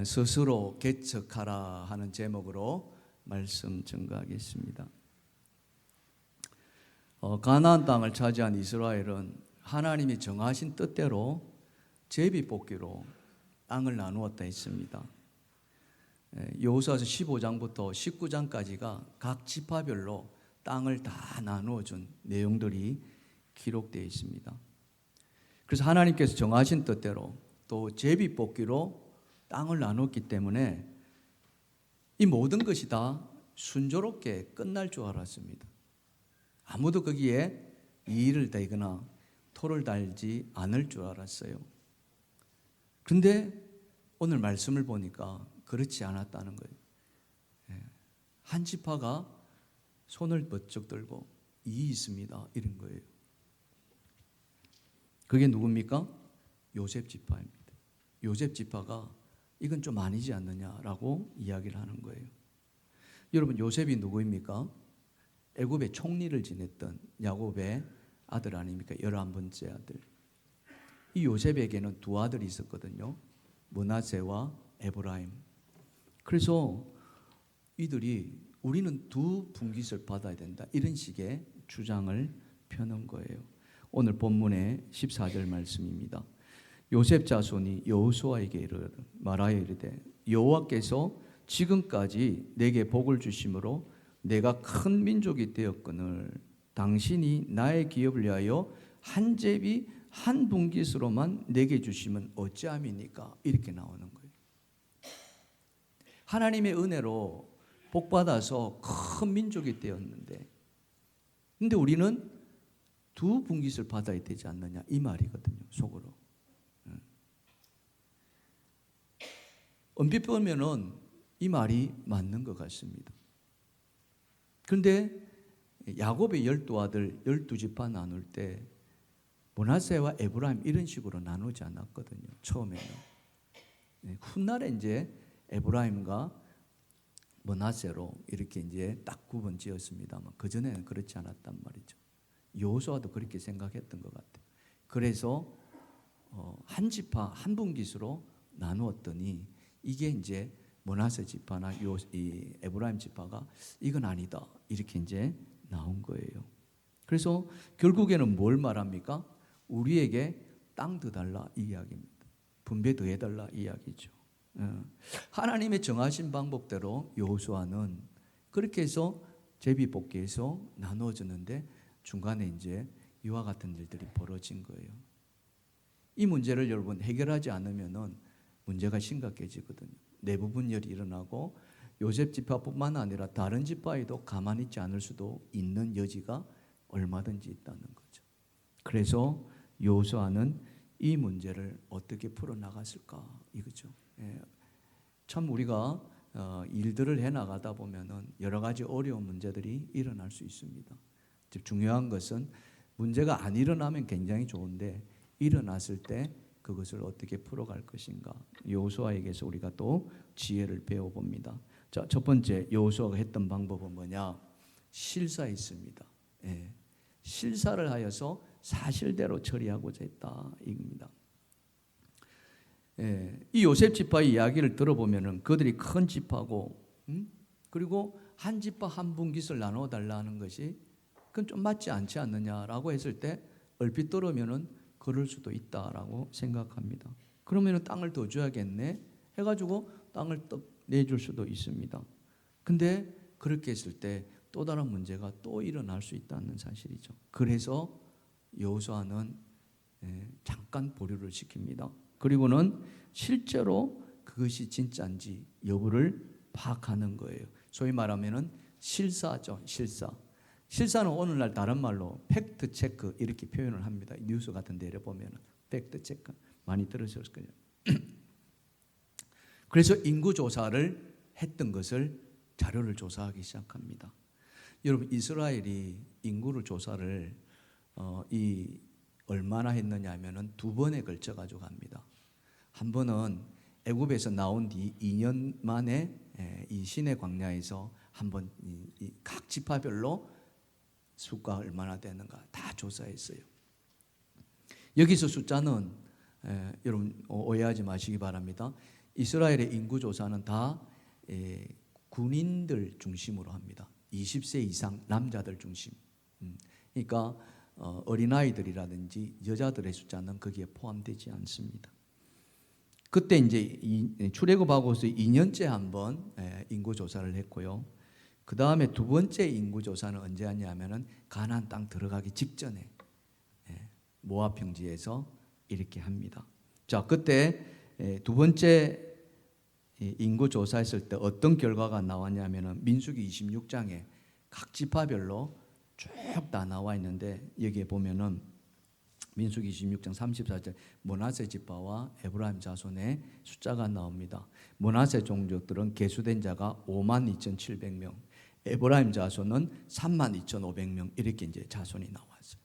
스스로 개척하라 하는 제목으로 말씀 증거하겠습니다. 가나안 땅을 차지한 이스라엘은 하나님이 정하신 뜻대로 제비뽑기로 땅을 나누었다 했습니다. 여호수아서 15장부터 19장까지가 각 지파별로 땅을 다 나누어 준 내용들이 기록되어 있습니다. 그래서 하나님께서 정하신 뜻대로 또 제비뽑기로 땅을 나눴기 때문에 이 모든 것이 다 순조롭게 끝날 줄 알았습니다. 아무도 거기에 이의를 대거나 토를 달지 않을 줄 알았어요. 그런데 오늘 말씀을 보니까 그렇지 않았다는 거예요. 한 지파가 손을 번쩍 들고 이의 있습니다 이런 거예요. 그게 누굽니까? 요셉 지파입니다. 요셉 지파가 이건 좀 아니지 않느냐라고 이야기를 하는 거예요. 여러분, 요셉이 누구입니까? 애굽의 총리를 지냈던 야곱의 아들 아닙니까? 11번째 아들. 이 요셉에게는 두 아들이 있었거든요. 므낫세와 에브라임. 그래서 이들이 우리는 두 분깃을 받아야 된다, 이런 식의 주장을 펴는 거예요. 오늘 본문의 14절 말씀입니다. 요셉 자손이 여호수아에게 말하여 이르되 여호와께서 지금까지 내게 복을 주심으로 내가 큰 민족이 되었거늘 당신이 나의 기업을 위하여 한 제비 한 분깃으로만 내게 주시면 어찌함이니까, 이렇게 나오는 거예요. 하나님의 은혜로 복받아서 큰 민족이 되었는데, 근데 우리는 두 분깃을 받아야 되지 않느냐, 이 말이거든요, 속으로. 엄밀히 보면은 이 말이 맞는 것 같습니다. 그런데 야곱의 12아들 12지파 나눌 때 므낫세와 에브라임 이런 식으로 나누지 않았거든요, 처음에는. 훗날에 이제 에브라임과 므낫세로 이렇게 이제 딱 구분 지었습니다만 그 전에는 그렇지 않았단 말이죠. 여호수아도 그렇게 생각했던 것 같아요. 그래서 한 지파 한 분깃으로 나누었더니 이게 이제 므낫세 지파나 이 에브라임 지파가 이건 아니다, 이렇게 이제 나온 거예요. 그래서 결국에는 뭘 말합니까? 우리에게 땅 더 달라 이 이야기입니다. 분배 더 해달라 이 이야기죠. 하나님의 정하신 방법대로 여호수아는 그렇게 해서 제비뽑기에서 나누어졌는데 중간에 이제 이와 같은 일들이 벌어진 거예요. 이 문제를 여러분 해결하지 않으면은 문제가 심각해지거든요. 내부 분열이 일어나고 요셉 지파뿐만 아니라 다른 지파에도 가만히 있지 않을 수도 있는 여지가 얼마든지 있다는 거죠. 그래서 여호수아는 이 문제를 어떻게 풀어나갔을까 이거죠. 참 우리가 일들을 해나가다 보면은 여러 가지 어려운 문제들이 일어날 수 있습니다. 즉 중요한 것은 문제가 안 일어나면 굉장히 좋은데 일어났을 때 그것을 어떻게 풀어갈 것인가, 여호수아에게서 우리가 또 지혜를 배워봅니다. 자, 첫 번째 여호수아가 했던 방법은 뭐냐? 실사했습니다. 실사를 하여서 사실대로 처리하고자 했다 이겁니다. 이 요셉 지파의 이야기를 들어보면은 그들이 큰 지파고, 그리고 한 지파 한 분깃을 나눠 달라는 것이 그건 좀 맞지 않지 않느냐라고 했을 때 얼핏 들으면은 그럴 수도 있다라고 생각합니다. 그러면은 땅을 더 줘야겠네 해가지고 땅을 떡 내줄 수도 있습니다. 근데 그렇게 했을 때 또 다른 문제가 또 일어날 수 있다는 사실이죠. 그래서 여호수아는 잠깐 보류를 시킵니다. 그리고는 실제로 그것이 진짜인지 여부를 파악하는 거예요. 소위 말하면은 실사죠, 실사. 실사는 오늘날 다른 말로 팩트 체크 이렇게 표현을 합니다. 뉴스 같은 데를 보면은 팩트 체크 많이 들으셨을 거예요. 그래서 인구 조사를 했던 것을 자료를 조사하기 시작합니다. 여러분, 이스라엘이 인구를 조사를 얼마나 했느냐 하면은 두 번에 걸쳐 가지고 합니다. 한 번은 애굽에서 나온 뒤 2년 만에 이 시내 광야에서 한번 각 지파별로 수가 얼마나 되는가 다 조사했어요. 여기서 숫자는 여러분 오해하지 마시기 바랍니다. 이스라엘의 인구 조사는 다 군인들 중심으로 합니다. 20세 이상 남자들 중심. 그러니까 어린아이들이라든지 여자들의 숫자는 거기에 포함되지 않습니다. 그때 이제 출애굽하고서 2년째 한번 인구 조사를 했고요. 그 다음에 두 번째 인구 조사는 언제 하냐면은 가나안 땅 들어가기 직전에 모압 평지에서 이렇게 합니다. 자, 그때 두 번째 인구 조사했을 때 어떤 결과가 나왔냐면은 민수기 26장에 각 지파별로 쭉 다 나와 있는데 여기에 보면은 민수기 26장 34절 므낫세 지파와 에브라임 자손의 숫자가 나옵니다. 므낫세 종족들은 계수된 자가 52,700명, 에브라임 자손은 32,500명 이렇게 이제 자손이 나왔어요.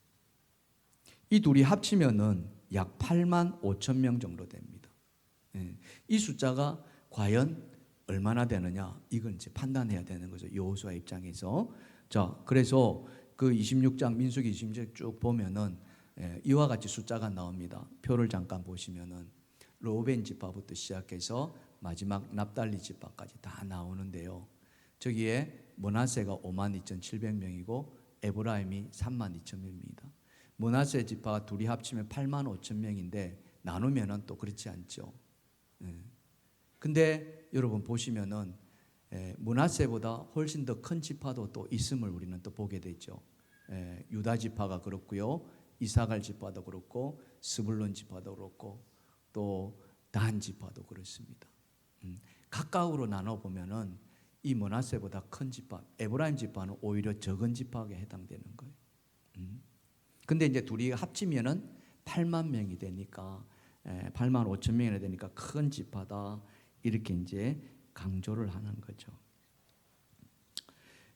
이 둘이 합치면은 약 85,000명 정도 됩니다. 이 숫자가 과연 얼마나 되느냐 이건 이제 판단해야 되는 거죠. 여호수아 입장에서. 자, 그래서 그 26장 민수기 26장 쭉 보면은 이와 같이 숫자가 나옵니다. 표를 잠깐 보시면은 르우벤 지파부터 시작해서 마지막 납달리 지파까지 다 나오는데요. 저기에 므낫세가 52,700명이고 에브라임이 32,000명입니다. 므낫세 지파가 둘이 합치면 85,000명인데 나누면은 또 그렇지 않죠. 근데 여러분 보시면은 므낫세보다 훨씬 더 큰 지파도 또 있음을 우리는 또 보게 되죠. 유다 지파가 그렇고요, 이사갈 지파도 그렇고, 스불론 지파도 그렇고, 또 단 지파도 그렇습니다. 각각으로 나눠 보면은 이 므낫세보다 큰 지파, 에브라임 지파는 오히려 적은 지파에 해당되는 거예요. 근데 이제 둘이 합치면은 8만 명이 되니까 8만 5천 명이나 되니까 큰 지파다 이렇게 이제 강조를 하는 거죠.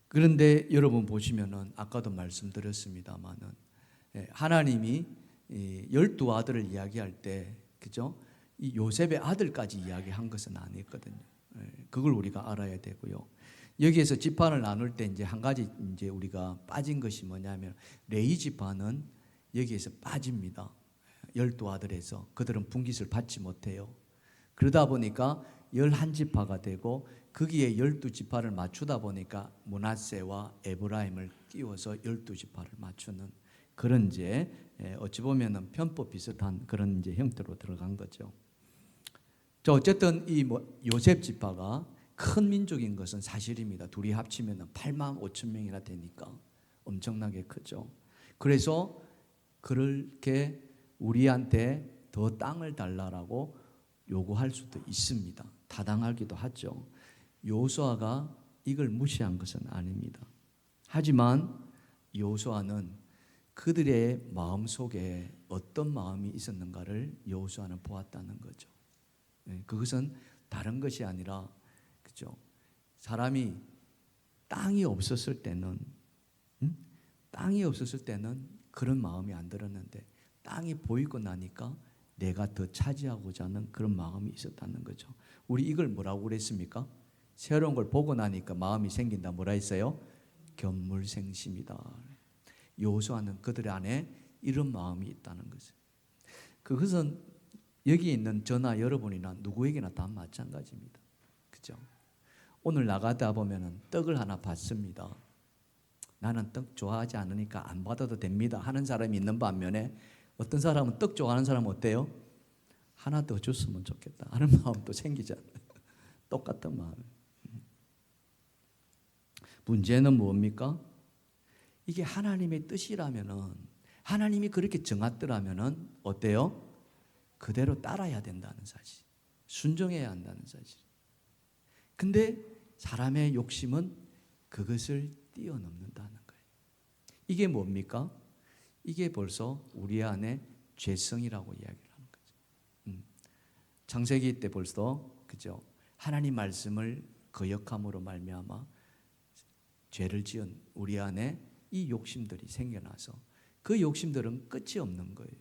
그런데 여러분 보시면은 아까도 말씀드렸습니다만은 하나님이 12 아들을 이야기할 때 그죠? 이 요셉의 아들까지 이야기한 것은 아니거든요. 그걸 우리가 알아야 되고요. 여기에서 지파를 나눌 때 이제 한 가지 이제 우리가 빠진 것이 뭐냐면 레위 지파는 여기에서 빠집니다. 12 아들에서 그들은 분깃을 받지 못해요. 그러다 보니까 11지파가 되고 거기에 12지파를 맞추다 보니까 므낫세와 에브라임을 끼워서 12지파를 맞추는 그런 이제 어찌 보면은 편법 비슷한 그런 이제 형태로 들어간 거죠. 자, 어쨌든 이 요셉 지파가 큰 민족인 것은 사실입니다. 둘이 합치면 8만 5천 명이나 되니까 엄청나게 크죠. 그래서 그렇게 우리한테 더 땅을 달라라고 요구할 수도 있습니다. 타당하기도 하죠. 여호수아가 이걸 무시한 것은 아닙니다. 하지만 여호수아는 그들의 마음속에 어떤 마음이 있었는가를 여호수아는 보았다는 거죠. 그것은 다른 것이 아니라 그죠? 사람이 땅이 없었을 때는 그런 마음이 안 들었는데 땅이 보이고 나니까 내가 더 차지하고자 하는 그런 마음이 있었다는 거죠. 우리 이걸 뭐라고 그랬습니까? 새로운 걸 보고 나니까 마음이 생긴다. 뭐라 했어요? 견물생심이다. 여호수아는 그들 안에 이런 마음이 있다는 거죠. 그것은 여기 있는 저나 여러분이나 누구에게나 다 마찬가지입니다. 그죠? 오늘 나가다 보면은 떡을 하나 받습니다. 나는 떡 좋아하지 않으니까 안 받아도 됩니다 하는 사람이 있는 반면에 어떤 사람은 떡 좋아하는 사람은 어때요? 하나 더 줬으면 좋겠다 하는 마음도 생기잖아요. 똑같은 마음. 문제는 뭡니까? 이게 하나님의 뜻이라면은, 하나님이 그렇게 정하더라면은 어때요? 그대로 따라야 된다는 사실, 순종해야 한다는 사실. 근데 사람의 욕심은 그것을 뛰어넘는다는 거예요. 이게 뭡니까? 이게 벌써 우리 안에 죄성이라고 이야기를 하는 거죠. 창세기 때 벌써 그죠? 하나님 말씀을 거역함으로 말미암아 죄를 지은 우리 안에 이 욕심들이 생겨나서 그 욕심들은 끝이 없는 거예요.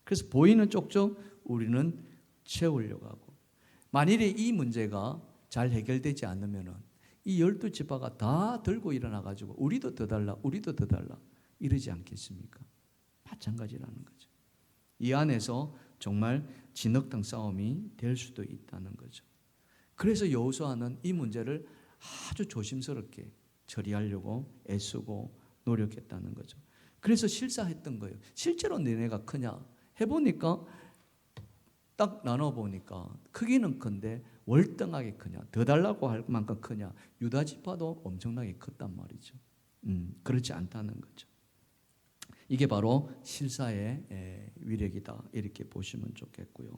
그래서 보이는 쪽쪽 우리는 채우려고 하고, 만일에 이 문제가 잘 해결되지 않으면은 이 12지파가 다 들고 일어나 가지고 우리도 더 달라, 우리도 더 달라 이러지 않겠습니까? 마찬가지라는 거죠. 이 안에서 정말 진흙탕 싸움이 될 수도 있다는 거죠. 그래서 여호수아는 이 문제를 아주 조심스럽게 처리하려고 애쓰고 노력했다는 거죠. 그래서 실사했던 거예요. 실제로 너네가 크냐? 해보니까 딱 나눠보니까 크기는 큰데 월등하게 크냐? 더 달라고 할 만큼 크냐? 유다 지파도 엄청나게 컸단 말이죠. 그렇지 않다는 거죠. 이게 바로 실사의 위력이다 이렇게 보시면 좋겠고요.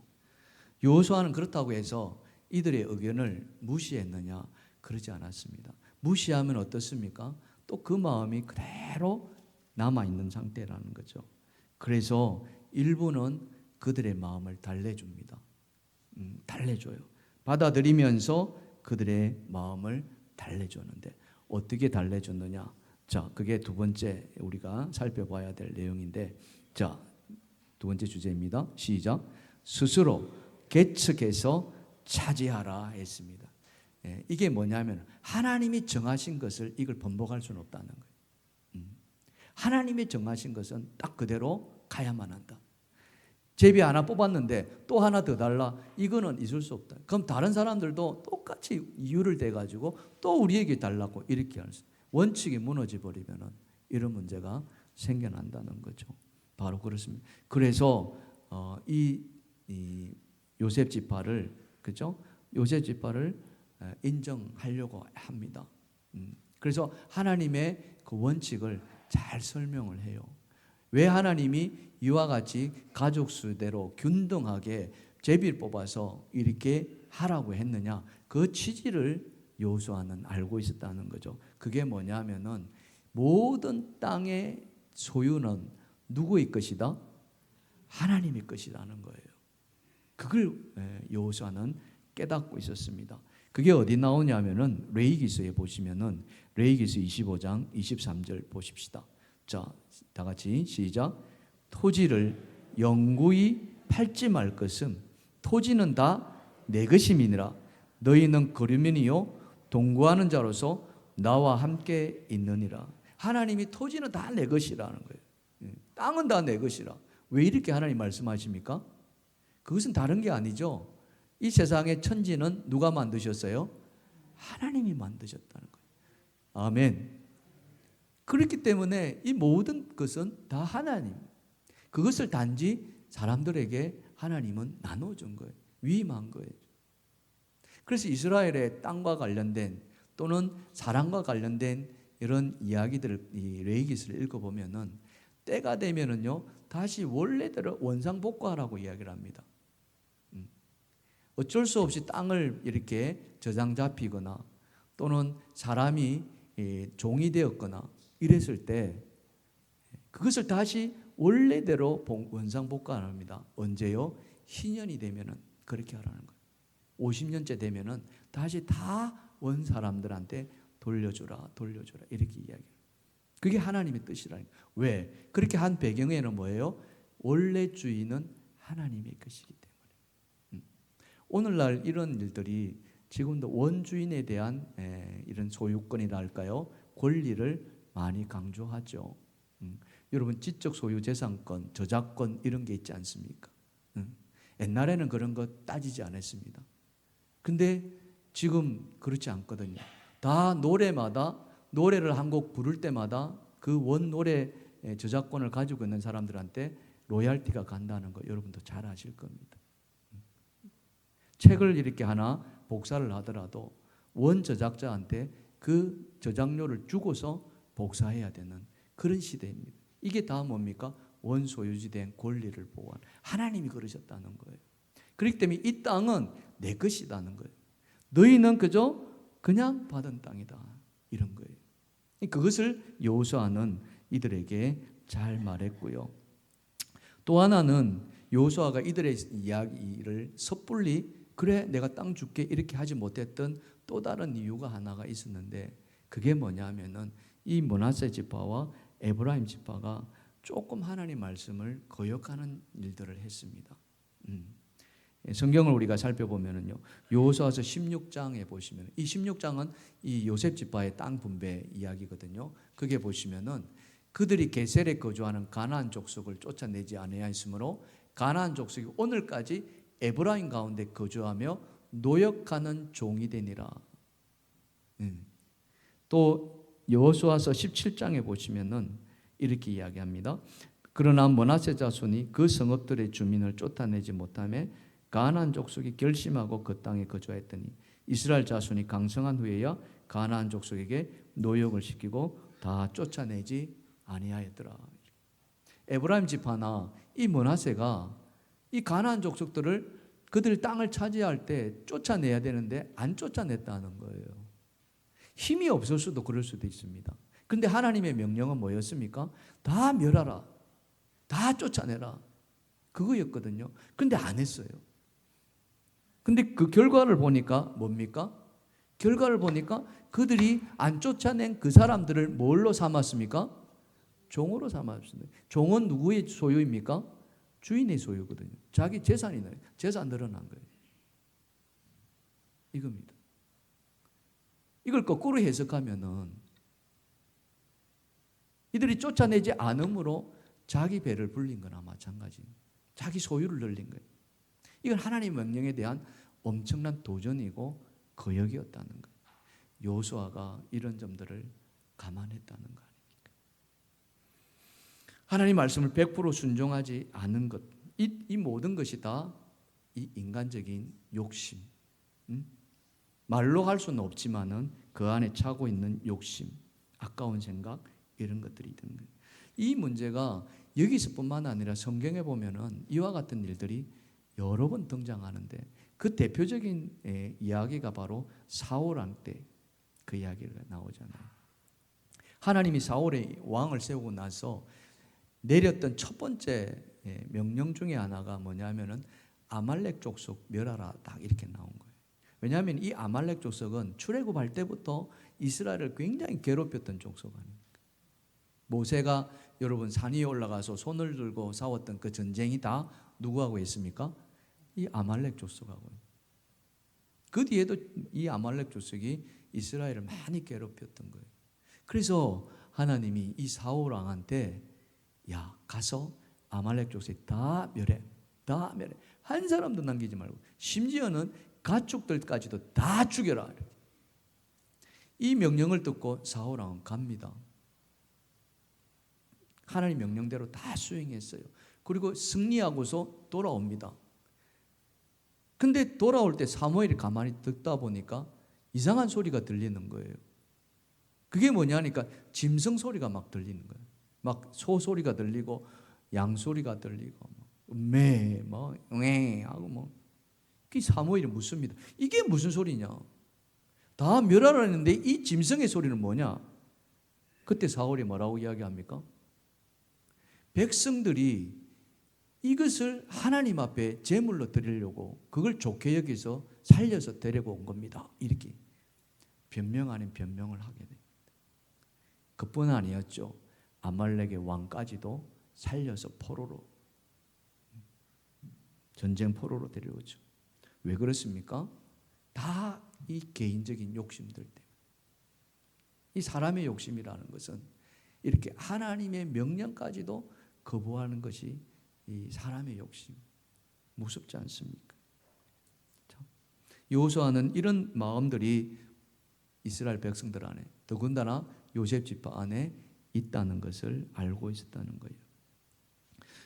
여호수아는 그렇다고 해서 이들의 의견을 무시했느냐? 그러지 않았습니다. 무시하면 어떻습니까? 또 그 마음이 그대로 남아있는 상태라는 거죠. 그래서 일부는 그들의 마음을 달래줍니다. 달래줘요. 받아들이면서 그들의 마음을 달래줬는데 어떻게 달래줬느냐? 자, 그게 두 번째 우리가 살펴봐야 될 내용인데, 자, 두 번째 주제입니다. 시작. 스스로 계측해서 차지하라 했습니다. 이게 뭐냐면 하나님이 정하신 것을 이걸 번복할 수는 없다는 거예요. 하나님이 정하신 것은 딱 그대로 가야만 한다. 제비 하나 뽑았는데 또 하나 더 달라. 이거는 있을 수 없다. 그럼 다른 사람들도 똑같이 이유를 대가지고 또 우리에게 달라고 이렇게 할 수. 원칙이 무너져 버리면은 이런 문제가 생겨난다는 거죠. 바로 그렇습니다. 그래서 이 요셉 지파를 그죠? 요셉 지파를 인정하려고 합니다. 그래서 하나님의 그 원칙을 잘 설명을 해요. 왜 하나님이 이와 같이 가족 수대로 균등하게 제비를 뽑아서 이렇게 하라고 했느냐? 그 취지를 여호수아는 알고 있었다는 거죠. 그게 뭐냐면은 모든 땅의 소유는 누구의 것이다? 하나님의 것이라는 거예요. 그걸 여호수아는 깨닫고 있었습니다. 그게 어디 나오냐면은 레위기서에 보시면은 레위기서 25장 23절 보십시다. 자, 다 같이 시작. 토지를 영구히 팔지 말 것은 토지는 다 내 것임이니라. 너희는 거류민이요 동거하는 자로서 나와 함께 있느니라. 하나님이 토지는 다 내 것이라는 거예요. 땅은 다 내 것이라. 왜 이렇게 하나님 말씀하십니까? 그것은 다른 게 아니죠. 이 세상의 천지는 누가 만드셨어요? 하나님이 만드셨다는 거예요. 아멘. 그렇기 때문에 이 모든 것은 다 하나님. 그것을 단지 사람들에게 하나님은 나눠준 거예요. 위임한 거예요. 그래서 이스라엘의 땅과 관련된 또는 사랑과 관련된 이런 이야기들을 이 레위기서를 읽어보면은 때가 되면은요 다시 원래대로 원상복구하라고 이야기를 합니다. 어쩔 수 없이 땅을 이렇게 저장 잡히거나 또는 사람이 종이 되었거나 이랬을 때 그것을 다시 원래대로 원상복구합니다. 언제요? 희년이 되면은 그렇게 하라는 거예요. 50년째 되면은 다시 다 원 사람들한테 돌려주라 이렇게 이야기해요. 그게 하나님의 뜻이라는 거예요. 왜? 그렇게 한 배경에는 뭐예요? 원래 주인은 하나님의 것이기 때문에. 오늘날 이런 일들이 지금도 원주인에 대한 이런 소유권이라 할까요? 권리를 많이 강조하죠. 여러분 지적 소유 재산권, 저작권 이런 게 있지 않습니까? 옛날에는 그런 거 따지지 않았습니다. 근데 지금 그렇지 않거든요. 다 노래마다 노래를 한 곡 부를 때마다 그 원 노래 저작권을 가지고 있는 사람들한테 로얄티가 간다는 거 여러분도 잘 아실 겁니다. 책을 이렇게 하나 복사를 하더라도 원 저작자한테 그 저작료를 주고서 복사해야 되는 그런 시대입니다. 이게 다 뭡니까? 원소유지 된 권리를 보호한 하나님이 그러셨다는 거예요. 그렇기 때문에 이 땅은 내 것이라는 거예요. 너희는 그저 그냥 받은 땅이다 이런 거예요. 그것을 여호수아는 이들에게 잘 말했고요. 또 하나는 여호수아가 이들의 이야기를 섣불리 그래 내가 땅 줄게 이렇게 하지 못했던 또 다른 이유가 하나가 있었는데 그게 뭐냐면은 이 므낫세 지파와 에브라임 지파가 조금 하나님 말씀을 거역하는 일들을 했습니다. 성경을 우리가 살펴보면은요. 여호수아서 16장에 보시면 이 16장은 이 요셉 지파의 땅 분배 이야기거든요. 그게 보시면은 그들이 게셀에 거주하는 가나안 족속을 쫓아내지 아니하였으므로 가나안 족속이 오늘까지 에브라임 가운데 거주하며 노역하는 종이 되니라. 또 여호수아서 17장에 보시면은 이렇게 이야기합니다. 그러나 므낫세 자손이 그 성읍들의 주민을 쫓아내지 못하며 가나안 족속이 결심하고 그 땅에 거주하였더니 이스라엘 자손이 강성한 후에야 가나안 족속에게 노역을 시키고 다 쫓아내지 아니하였더라. 에브라임 지파나 이 므낫세가 이 가나안 족속들을 그들 땅을 차지할 때 쫓아내야 되는데 안 쫓아냈다는 거예요. 힘이 없을 수도 그럴 수도 있습니다. 그런데 하나님의 명령은 뭐였습니까? 다 멸하라, 다 쫓아내라, 그거였거든요. 그런데 안 했어요. 근데 그 결과를 보니까 뭡니까? 결과를 보니까 그들이 안 쫓아낸 그 사람들을 뭘로 삼았습니까? 종으로 삼았습니다. 종은 누구의 소유입니까? 주인의 소유거든요. 자기 재산이 나요. 재산 늘어난 거예요. 이겁니다. 이걸 거꾸로 해석하면은 이들이 쫓아내지 않음으로 자기 배를 불린 거나 마찬가지예요. 자기 소유를 늘린 거예요. 이건 하나님의 명령에 대한 엄청난 도전이고 거역이었다는 거예요. 여호수아가 이런 점들을 감안했다는 거 아닙니까? 하나님 말씀을 100% 순종하지 않은 것, 이 모든 것이 다 이 인간적인 욕심, 말로 할 수는 없지만은 그 안에 차고 있는 욕심, 아까운 생각, 이런 것들이 있는 거예요. 이 문제가 여기서뿐만 아니라 성경에 보면은 이와 같은 일들이 여러 번 등장하는데 그 대표적인 이야기가 바로 사울 왕 때 그 이야기가 나오잖아요. 하나님이 사울의 왕을 세우고 나서 내렸던 첫 번째 명령 중에 하나가 뭐냐면은 아말렉 족속 멸하라, 딱 이렇게 나온 거예요. 왜냐하면 이 아말렉 족속은 출애굽할 때부터 이스라엘을 굉장히 괴롭혔던 족속 아닙니까? 모세가 여러분 산 위에 올라가서 손을 들고 싸웠던 그 전쟁이 다 누구하고 했습니까? 이 아말렉 족속하고. 그 뒤에도 이 아말렉 족속이 이스라엘을 많이 괴롭혔던 거예요. 그래서 하나님이 이 사울 왕한테 야, 가서 아말렉 족속 다 멸해, 다 멸해, 한 사람도 남기지 말고, 심지어는 가축들까지도 다 죽여라. 이 명령을 듣고 사울 왕은 갑니다. 하나님 명령대로 다 수행했어요. 그리고 승리하고서 돌아옵니다. 근데 돌아올 때 사무엘이 가만히 듣다 보니까 이상한 소리가 들리는 거예요. 그게 뭐냐니까 짐승 소리가 막 들리는 거예요. 막 소 소리가 들리고 양 소리가 들리고 매, 하고 그 사무엘이 묻습니다. 이게 무슨 소리냐? 다 멸하라 했는데 이 짐승의 소리는 뭐냐? 그때 사울이 뭐라고 이야기합니까? 백성들이 이것을 하나님 앞에 제물로 드리려고 그걸 좋게 여기서 살려서 데리고 온 겁니다. 이렇게 변명 아닌 변명을 하게 됩니다. 그뿐 아니었죠. 아말렉의 왕까지도 살려서 포로로, 전쟁 포로로 데려오죠. 왜 그렇습니까? 다 이 개인적인 욕심들 때문에. 이 사람의 욕심이라는 것은 이렇게 하나님의 명령까지도 거부하는 것이 이 사람의 욕심, 무섭지 않습니까? 여호수아는 이런 마음들이 이스라엘 백성들 안에, 더군다나 요셉 지파 안에 있다는 것을 알고 있었다는 거예요.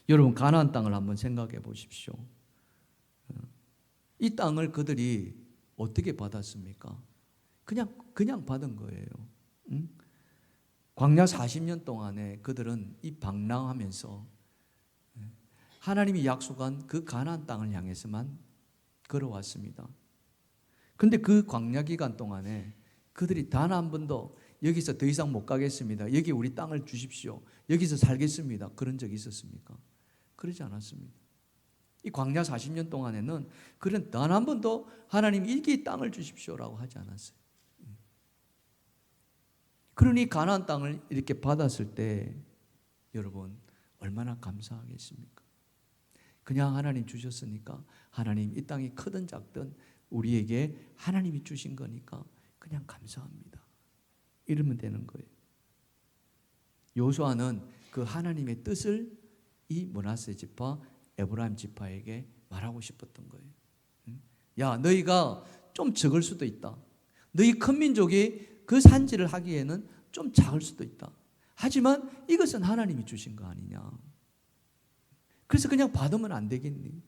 여러분, 가나안 땅을 한번 생각해 보십시오. 이 땅을 그들이 어떻게 받았습니까? 그냥 받은 거예요. 광야 40년 동안에 그들은 이 방랑하면서 하나님이 약속한 그 가나안 땅을 향해서만 걸어왔습니다. 그런데 그 광야 기간 동안에 그들이 단 한 번도 여기서 더 이상 못 가겠습니다, 여기 우리 땅을 주십시오, 여기서 살겠습니다, 그런 적이 있었습니까? 그러지 않았습니다. 이 광야 40년 동안에는 그런 단 한 번도 하나님 이 땅을 주십시오라고 하지 않았어요. 그러니 가나안 땅을 이렇게 받았을 때 여러분 얼마나 감사하겠습니까? 그냥 하나님 주셨으니까, 하나님 이 땅이 크든 작든 우리에게 하나님이 주신 거니까 그냥 감사합니다, 이러면 되는 거예요. 여호수아는 그 하나님의 뜻을 이 므낫세 지파, 에브라임 지파에게 말하고 싶었던 거예요. 야, 너희가 좀 적을 수도 있다. 너희 큰 민족이 그 산지를 하기에는 좀 작을 수도 있다. 하지만 이것은 하나님이 주신 거 아니냐. 그래서 그냥 받으면 안 되겠니?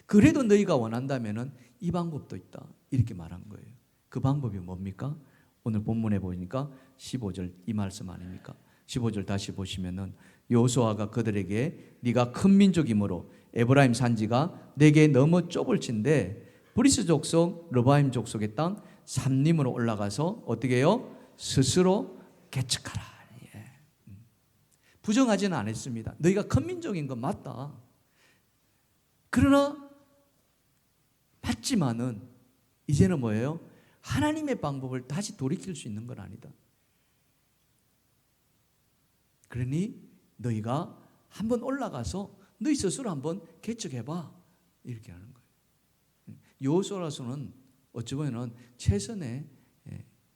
그래도 너희가 원한다면 이 방법도 있다. 이렇게 말한 거예요. 그 방법이 뭡니까? 오늘 본문에 보니까 15절 이 말씀 아닙니까? 15절 다시 보시면은 여호수아가 그들에게 네가 큰 민족이므로 에브라임 산지가 내게 너무 좁을진데 브리스 족속 르바임 족속의 땅 삼림으로 올라가서 어떻게 해요? 스스로 개척하라. 예. 부정하지는 않았습니다. 너희가 큰 민족인 건 맞다. 그러나 맞지만은 이제는 뭐예요? 하나님의 방법을 다시 돌이킬 수 있는 건 아니다. 그러니 너희가 한번 올라가서 너희 스스로 한번 개척해봐. 이렇게 하는 거예요. 여호수아로서는 어찌 보면 최선의,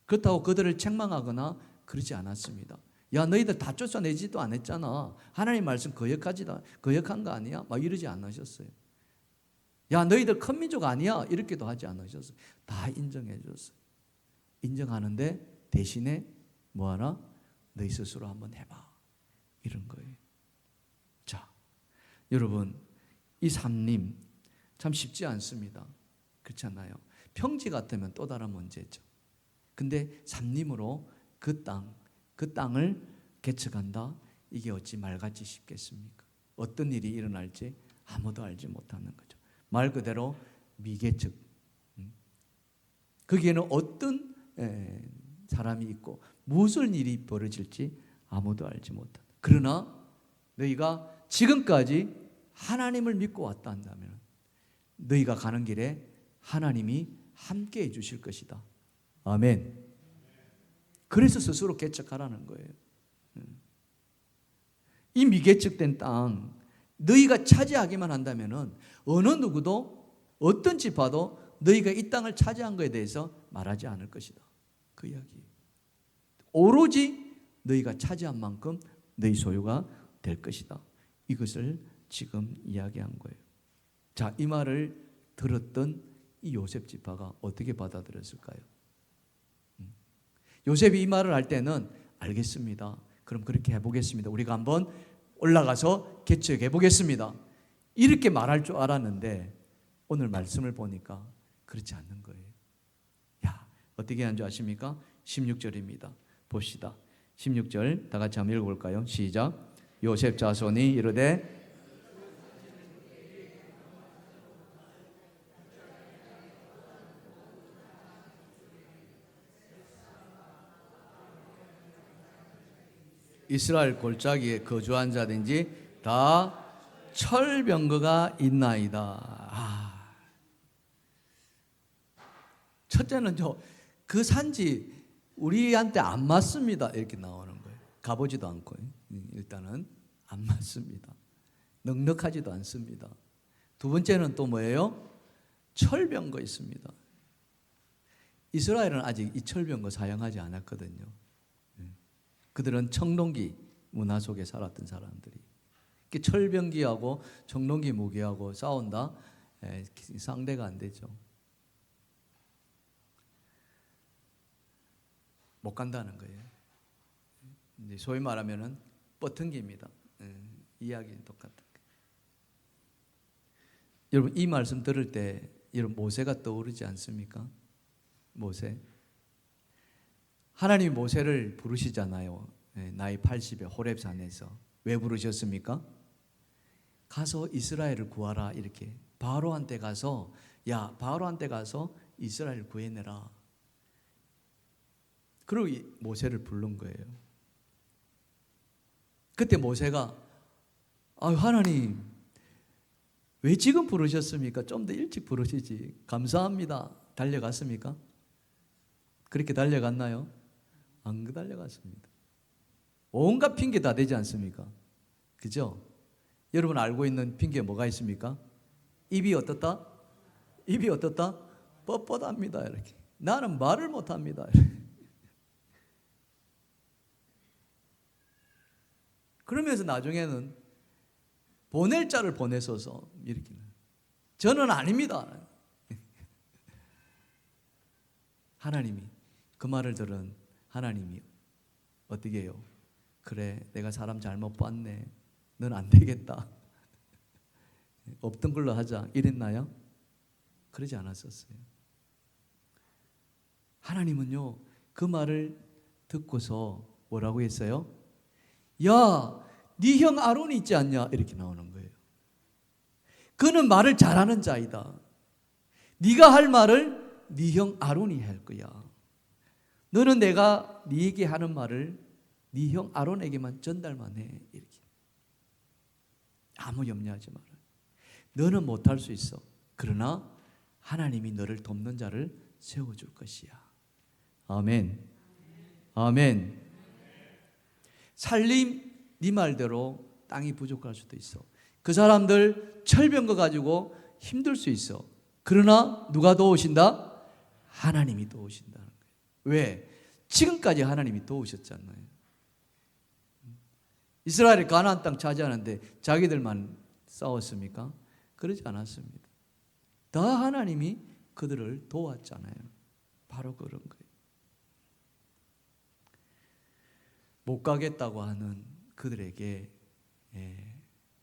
그렇다고 그들을 책망하거나 그러지 않았습니다. 야, 너희들 다 쫓아내지도 않았잖아. 하나님 말씀 거역한 거 아니야? 막 이러지 않으셨어요. 야, 너희들 큰 민족 아니야? 이렇게도 하지 않으셨어요. 다 인정해 줬어요. 인정하는데 대신에 뭐하나? 너희 스스로 한번 해봐. 이런 거예요. 자, 여러분, 이 삼림 참 쉽지 않습니다. 그렇지 않나요? 평지 같으면 또 다른 문제죠. 근데 삼림으로 그 땅을 개척한다? 이게 어찌 말같이 쉽겠습니까? 어떤 일이 일어날지 아무도 알지 못하는 거죠. 말 그대로 미개척. 거기에는 어떤 사람이 있고 무슨 일이 벌어질지 아무도 알지 못한다. 그러나 너희가 지금까지 하나님을 믿고 왔다 한다면 너희가 가는 길에 하나님이 함께 해주실 것이다. 아멘. 그래서 스스로 개척하라는 거예요. 이 미개척된 땅 너희가 차지하기만 한다면 어느 누구도 어떤 지파도 너희가 이 땅을 차지한 것에 대해서 말하지 않을 것이다. 그 이야기예요. 오로지 너희가 차지한 만큼 너희 소유가 될 것이다. 이것을 지금 이야기한 거예요. 자, 이 말을 들었던 이 요셉 지파가 어떻게 받아들였을까요? 요셉이 이 말을 할 때는 알겠습니다. 그럼 그렇게 해보겠습니다. 우리가 한번 올라가서 개척해 보겠습니다. 이렇게 말할 줄 알았는데 오늘 말씀을 보니까 그렇지 않는 거예요. 야, 어떻게 하는 줄 아십니까? 16절입니다. 봅시다. 16절 다 같이 한번 읽어볼까요? 시작. 요셉 자손이 이르되 이스라엘 골짜기에 거주한 자든지 다 철병거가 있나이다. 첫째는 그 산지 우리한테 안 맞습니다. 이렇게 나오는 거예요. 가보지도 않고 일단은 안 맞습니다. 넉넉하지도 않습니다. 두 번째는 또 뭐예요? 철병거 있습니다. 이스라엘은 아직 이 철병거 사용하지 않았거든요. 그들은 청동기 문화 속에 살았던 사람들이 철병기하고 청동기 무기하고 싸운다? 상대가 안 되죠. 못 간다는 거예요. 이제 소위 말하면은 뻗통기입니다. 이야기는 똑같다. 여러분 이 말씀 들을 때 여러분 모세가 떠오르지 않습니까? 모세. 하나님이 모세를 부르시잖아요. 나이 80에 호렙산에서. 왜 부르셨습니까? 가서 이스라엘을 구하라 이렇게. 바로한테 가서 야 바로한테 가서 이스라엘을 구해내라. 그리고 모세를 부른 거예요. 그때 모세가 하나님 왜 지금 부르셨습니까? 좀 더 일찍 부르시지. 감사합니다. 달려갔습니까? 그렇게 달려갔나요? 안 달려갔습니다. 온갖 핑계 다 되지 않습니까? 그죠? 여러분 알고 있는 핑계 뭐가 있습니까? 입이 어떻다? 입이 어떻다? 뻣뻣합니다. 이렇게. 나는 말을 못합니다. 그러면서 나중에는 보낼 자를 보내소서 이렇게. 저는 아닙니다. 하나님이 그 말을 들은 하나님이 어떻게 해요? 그래, 내가 사람 잘못 봤네. 넌 안 되겠다. 없던 걸로 하자. 이랬나요? 그러지 않았었어요. 하나님은요, 그 말을 듣고서 뭐라고 했어요? 야, 네 형 아론이 있지 않냐? 이렇게 나오는 거예요. 그는 말을 잘하는 자이다. 네가 할 말을 네 형 아론이 할 거야. 너는 내가 네에게 하는 말을 네 형 아론에게만 전달만 해. 이렇게. 아무 염려하지 마라. 너는 못할 수 있어. 그러나 하나님이 너를 돕는 자를 세워줄 것이야. 아멘. 아멘. 살림 네 말대로 땅이 부족할 수도 있어. 그 사람들 철병거 가지고 힘들 수 있어. 그러나 누가 도우신다? 하나님이 도우신다는 거예요. 왜? 지금까지 하나님이 도우셨잖아요. 이스라엘이 가나안 땅 차지하는데 자기들만 싸웠습니까? 그러지 않았습니다. 다 하나님이 그들을 도왔잖아요. 바로 그런 거예요. 못 가겠다고 하는 그들에게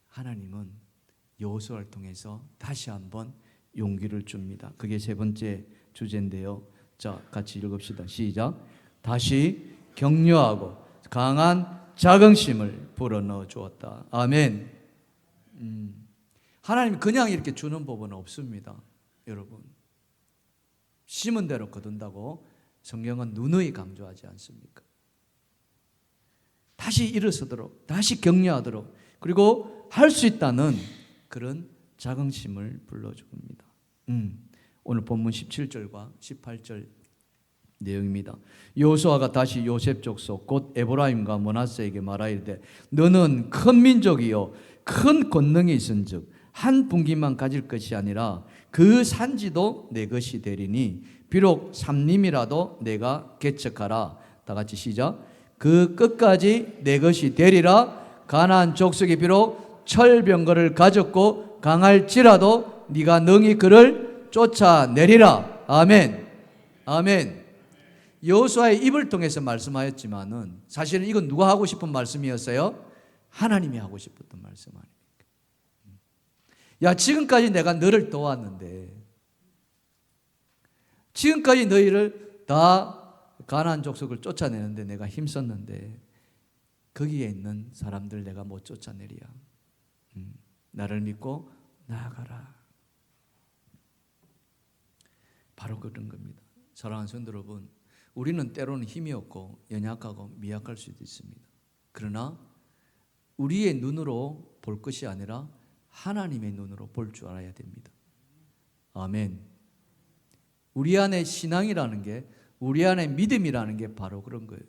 하나님은 여호수아를 통해서 다시 한번 용기를 줍니다. 그게 세 번째 주제인데요. 자, 같이 읽읍시다. 시작. 다시 격려하고 강한 자긍심을 불어넣어 주었다. 아멘. 하나님이 그냥 이렇게 주는 법은 없습니다. 여러분, 심은 대로 거둔다고 성경은 누누이 강조하지 않습니까? 다시 일어서도록, 다시 격려하도록, 그리고 할 수 있다는 그런 자긍심을 불러줍니다. 오늘 본문 17절과 18절 내용입니다. 여호수아가 다시 요셉 족속 곧 에브라임과 므낫세에게 말하이르되 너는 큰 민족이요 큰 권능이 있은즉 한 분기만 가질 것이 아니라 그 산지도 내 것이 되리니 비록 삼림이라도 내가 개척하라. 다 같이 시작. 그 끝까지 내 것이 되리라. 가나안 족속이 비록 철병거를 가졌고 강할지라도 네가 능히 그를 쫓아내리라. 아멘. 아멘. 여호수아의 입을 통해서 말씀하였지만은 사실은 이건 누가 하고 싶은 말씀이었어요? 하나님이 하고 싶었던 말씀 아닙니까? 야, 지금까지 내가 너를 도왔는데, 지금까지 너희를 다 가나안 족속을 쫓아내는데 내가 힘썼는데 거기에 있는 사람들 내가 못 쫓아내리야. 나를 믿고 나아가라. 바로 그런 겁니다. 사랑하는 성도 여러분, 우리는 때로는 힘이 없고 연약하고 미약할 수도 있습니다. 그러나 우리의 눈으로 볼 것이 아니라 하나님의 눈으로 볼 줄 알아야 됩니다. 아멘. 우리 안에 신앙이라는 게, 우리 안에 믿음이라는 게 바로 그런 거예요.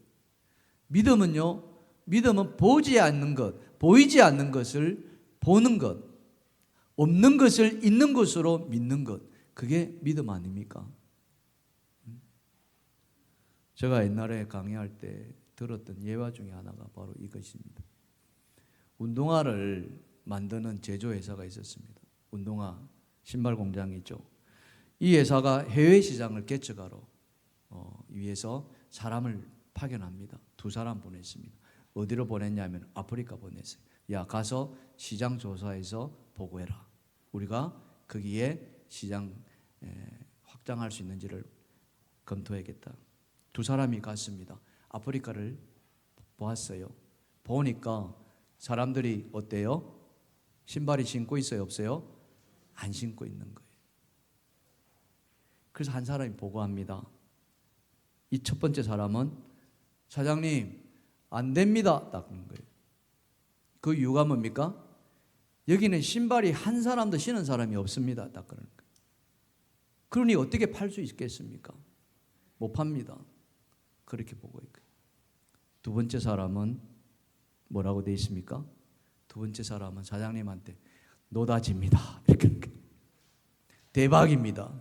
믿음은요, 믿음은 보지 않는 것, 보이지 않는 것을 보는 것, 없는 것을 있는 것으로 믿는 것, 그게 믿음 아닙니까? 제가 옛날에 강의할 때 들었던 예화 중에 하나가 바로 이것입니다. 운동화를 만드는 제조회사가 있었습니다. 운동화 신발 공장이죠. 이 회사가 해외 시장을 개척하러 위해서 사람을 파견합니다. 2사람 보냈습니다. 어디로 보냈냐면 아프리카 보냈어요. 야, 가서 시장 조사해서 보고해라. 우리가 거기에 시장 확장할 수 있는지를 검토해야겠다. 2사람이 갔습니다. 아프리카를 보았어요. 보니까 사람들이 어때요? 신발이 신고 있어요? 없어요? 안 신고 있는 거예요. 그래서 한 사람이 보고합니다. 이 첫 번째 사람은 사장님 안 됩니다. 딱 그런 거예요. 그 이유가 뭡니까? 여기는 신발이 한 사람도 신은 사람이 없습니다. 딱 그런 거예요. 그러니 어떻게 팔 수 있겠습니까? 못 팝니다. 그렇게 보고 있고요. 두 번째 사람은 뭐라고 되어 있습니까? 두 번째 사람은 사장님한테 노다집니다. 이렇게 대박입니다.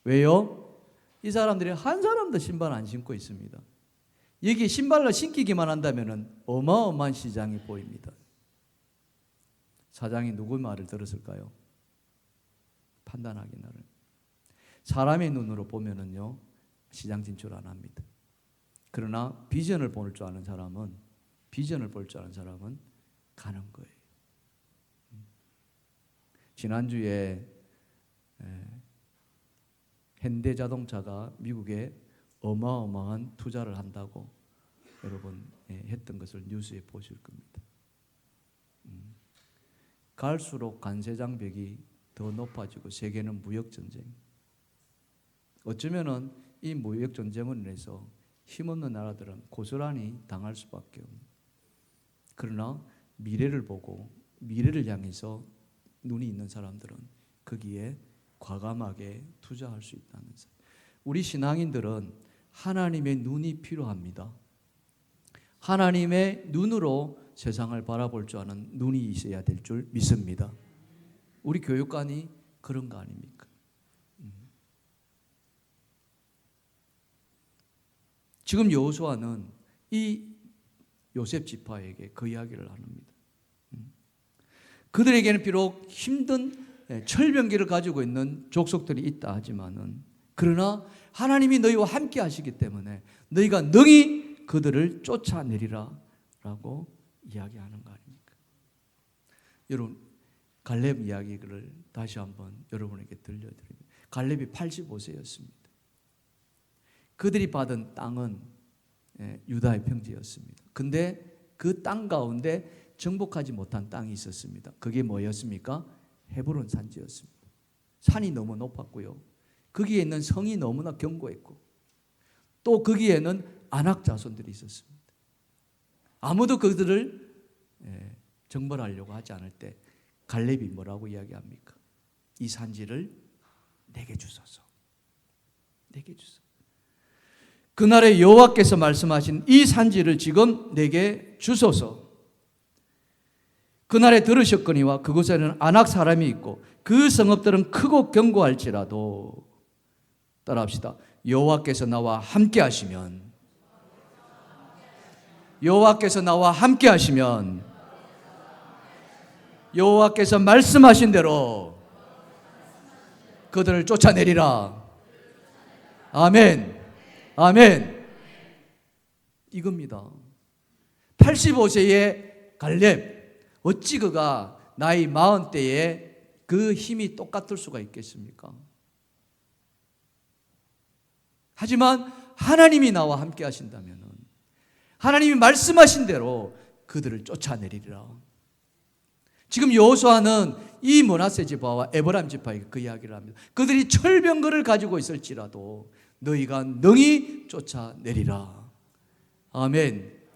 왜요? 이 사람들이 한 사람도 신발 안 신고 있습니다. 여기 신발을 신기기만 한다면 어마어마한 시장이 보입니다. 사장이 누구 말을 들었을까요? 판단하기 나름. 사람의 눈으로 보면은요, 시장 진출 안 합니다. 그러나 비전을 볼 줄 아는 사람은 가는 거예요. 지난주에 현대자동차가 미국에 어마어마한 투자를 한다고 여러분 했던 것을 뉴스에 보실 겁니다. 갈수록 관세 장벽이 더 높아지고 세계는 무역 전쟁. 어쩌면은 이 무역 전쟁으로 인해서 힘없는 나라들은 고스란히 당할 수밖에 없는. 그러나 미래를 보고 미래를 향해서 눈이 있는 사람들은 거기에 과감하게 투자할 수 있다는 것. 우리 신앙인들은 하나님의 눈이 필요합니다. 하나님의 눈으로 세상을 바라볼 줄 아는 눈이 있어야 될 줄 믿습니다. 우리 교육관이 그런 거 아닙니까? 지금 여호수아는 이 요셉 지파에게 그 이야기를 합니다. 그들에게는 비록 힘든 철병기를 가지고 있는 족속들이 있다 하지만은, 그러나 하나님이 너희와 함께 하시기 때문에 너희가 능히 그들을 쫓아내리라 라고 이야기하는 거 아닙니까? 여러분, 갈렙 이야기를 다시 한번 여러분에게 들려드립니다. 갈렙이 85세였습니다. 그들이 받은 땅은 유다의 평지였습니다. 근데 그 땅 가운데 정복하지 못한 땅이 있었습니다. 그게 뭐였습니까? 헤브론 산지였습니다. 산이 너무 높았고요. 거기에 있는 성이 너무나 견고했고, 또 거기에는 아낙 자손들이 있었습니다. 아무도 그들을 정벌하려고 하지 않을 때 갈렙이 뭐라고 이야기합니까? 이 산지를 내게 주소서. 내게 주소서. 그날에 여호와께서 말씀하신 이 산지를 지금 내게 주소서. 그날에 들으셨거니와 그곳에는 아낙 사람이 있고 그 성읍들은 크고 견고할지라도, 따라합시다. 여호와께서 나와 함께 하시면, 여호와께서 나와 함께 하시면, 여호와께서 말씀하신 대로 그들을 쫓아내리라. 아멘. 아멘. 이겁니다. 85세의 갈렙, 어찌 그가 나이 40대에 그 힘이 똑같을 수가 있겠습니까? 하지만 하나님이 나와 함께 하신다면, 하나님이 말씀하신 대로 그들을 쫓아내리리라. 지금 여호수아는 이 므낫세 지파와 에브라임 지파에게 그 이야기를 합니다. 그들이 철병거를 가지고 있을지라도 너희가 능히 쫓아내리라. 아멘.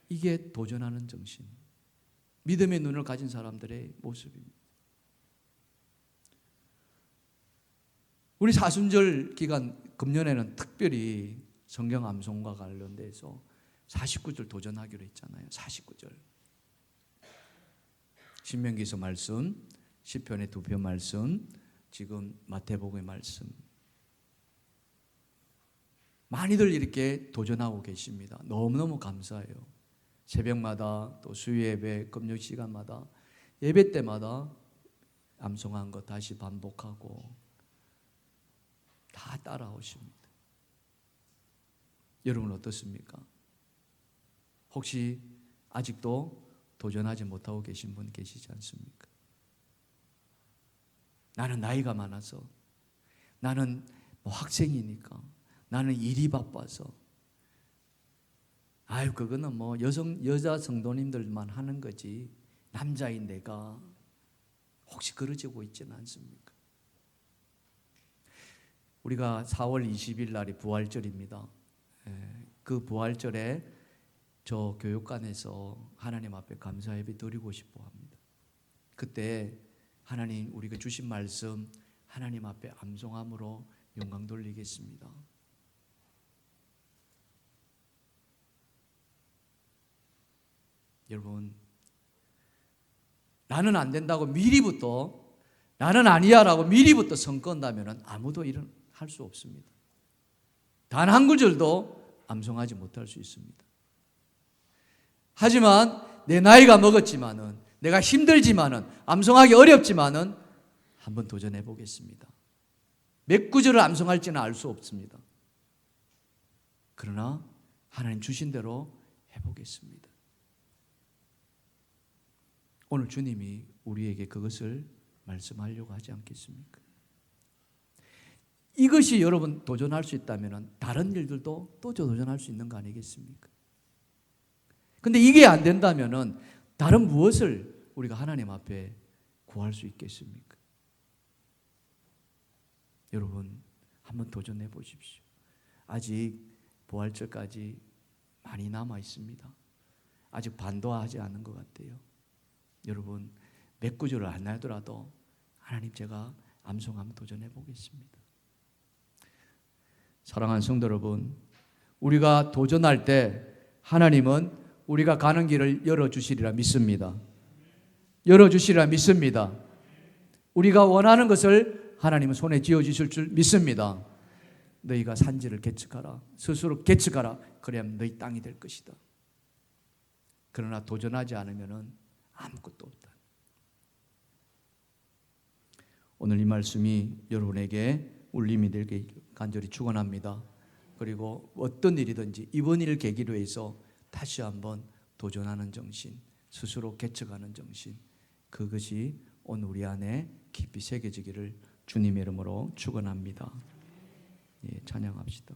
이게 도전하는 정신, 믿음의 눈을 가진 사람들의 모습입니다. 우리 사순절 기간 금년에는 특별히 성경 암송과 관련돼서 49절 도전하기로 했잖아요. 49절. 신명기서 말씀, 시편의 2편 말씀, 지금 마태복음의 말씀. 많이들 이렇게 도전하고 계십니다. 너무너무 감사해요. 새벽마다 또 수요예배, 금요 시간마다 예배 때마다 암송한 거 다시 반복하고 다 따라오십니다. 여러분 어떻습니까? 혹시 아직도 도전하지 못하고 계신 분 계시지 않습니까? 나는 나이가 많아서, 나는 학생이니까, 나는 일이 바빠서, 아유 그거는 여자 성도님들만 하는 거지 남자인 내가, 혹시 그러지고 있지는 않습니까? 우리가 4월 20일 날이 부활절입니다. 그 부활절에 저 교육관에서 하나님 앞에 감사 예배 드리고 싶어 합니다. 그때 하나님 우리가 주신 말씀 하나님 앞에 암송함으로 영광 돌리겠습니다. 여러분, 나는 안 된다고 미리부터, 나는 아니야라고 미리부터 선건다면 아무도 일은 할 수 없습니다. 단 한 구절도 암송하지 못할 수 있습니다. 하지만 내 나이가 먹었지만은, 내가 힘들지만은, 암송하기 어렵지만은 한번 도전해 보겠습니다. 몇 구절을 암송할지는 알 수 없습니다. 그러나 하나님 주신 대로 해보겠습니다. 오늘 주님이 우리에게 그것을 말씀하려고 하지 않겠습니까? 이것이 여러분 도전할 수 있다면 다른 일들도 또 도전할 수 있는 거 아니겠습니까? 근데 이게 안 된다면 다른 무엇을 우리가 하나님 앞에 구할 수 있겠습니까? 여러분 한번 도전해 보십시오. 아직 부활절까지 많이 남아 있습니다. 아직 반도 하지 않은 것 같아요. 여러분 몇 구절을 안 하더라도 하나님 제가 암송 한번 도전해 보겠습니다. 사랑하는 성도 여러분, 우리가 도전할 때 하나님은 우리가 가는 길을 열어주시리라 믿습니다. 열어주시리라 믿습니다. 우리가 원하는 것을 하나님은 손에 쥐어주실 줄 믿습니다. 너희가 산지를 개척하라. 스스로 개척하라. 그래야만 너희 땅이 될 것이다. 그러나 도전하지 않으면 아무것도 없다. 오늘 이 말씀이 여러분에게 울림이 되게 간절히 축원합니다. 그리고 어떤 일이든지 이번 일을 계기로 해서 다시 한번 도전하는 정신, 스스로 개척하는 정신, 그것이 오늘 우리 안에 깊이 새겨지기를 주님의 이름으로 축원합니다. 예, 찬양합시다.